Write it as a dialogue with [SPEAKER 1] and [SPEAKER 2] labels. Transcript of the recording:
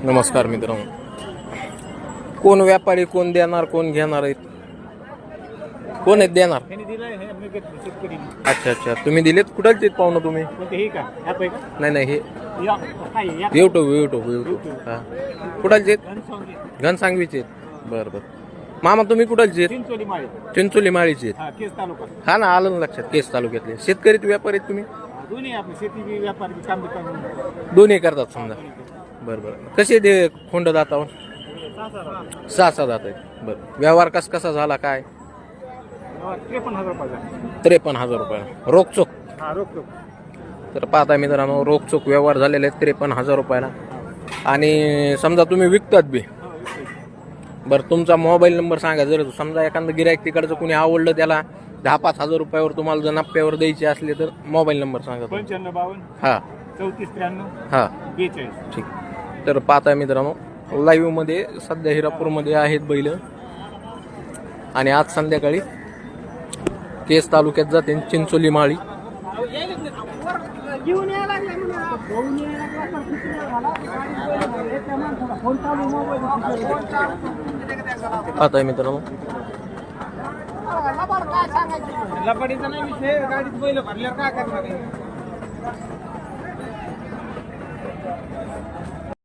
[SPEAKER 1] नमस्कार मित्रांनो. कोण व्यापारी, कोण देणार, कोण घेणार आहेत, कोण आहेत देणार? अच्छा अच्छा, तुम्ही दिलेत. कुठलचे पाहुणं तुम्ही? नाही नाही, हे युट्यूब हां. कुठलचे? घनसांगवीचे आहेत. बरं बरं. मामा तुम्ही कुठलचे? चिंचोली माळीचे आहेत. हा ना, आलं ना लक्षात. केस तालुक्यातले शेतकरी व्यापारी आहेत तुम्ही? दोन्ही करतात समजा. बरं बरं. कसे दे खोंड दातावर? 6 दात आहेत. बरं. व्यवहार कसा झाला काय? 53,000 रुपये रोखचोक. तर पाहता मित्रांनो, रोखचोक व्यवहार झालेले आहेत 53,000 रुपयाला. आणि समजा तुम्ही विकतात बी. बरं, तुमचा मोबाईल नंबर सांगा. जर समजा एखादं गिरायक तिकडचं कुणी आवडलं, त्याला 10-5 हजार रुपयावर तुम्हाला जर नफ्यावर द्यायचे असले तर मोबाईल नंबर सांगा.
[SPEAKER 2] 9552
[SPEAKER 1] हां
[SPEAKER 2] 3493
[SPEAKER 1] हां
[SPEAKER 2] 42.
[SPEAKER 1] ठीक. तर पाहता मित्रांनो, लाईव्ह मध्ये सध्या हिरापूरमध्ये आहेत बैल. आणि आज संध्याकाळी केस तालुक्यात जाते चिंचोली माळी. पाहताय मित्रांनो,
[SPEAKER 2] लबाडीचा नाही विषय, गाडीत बैल भरल्यावर काय करणार आहे?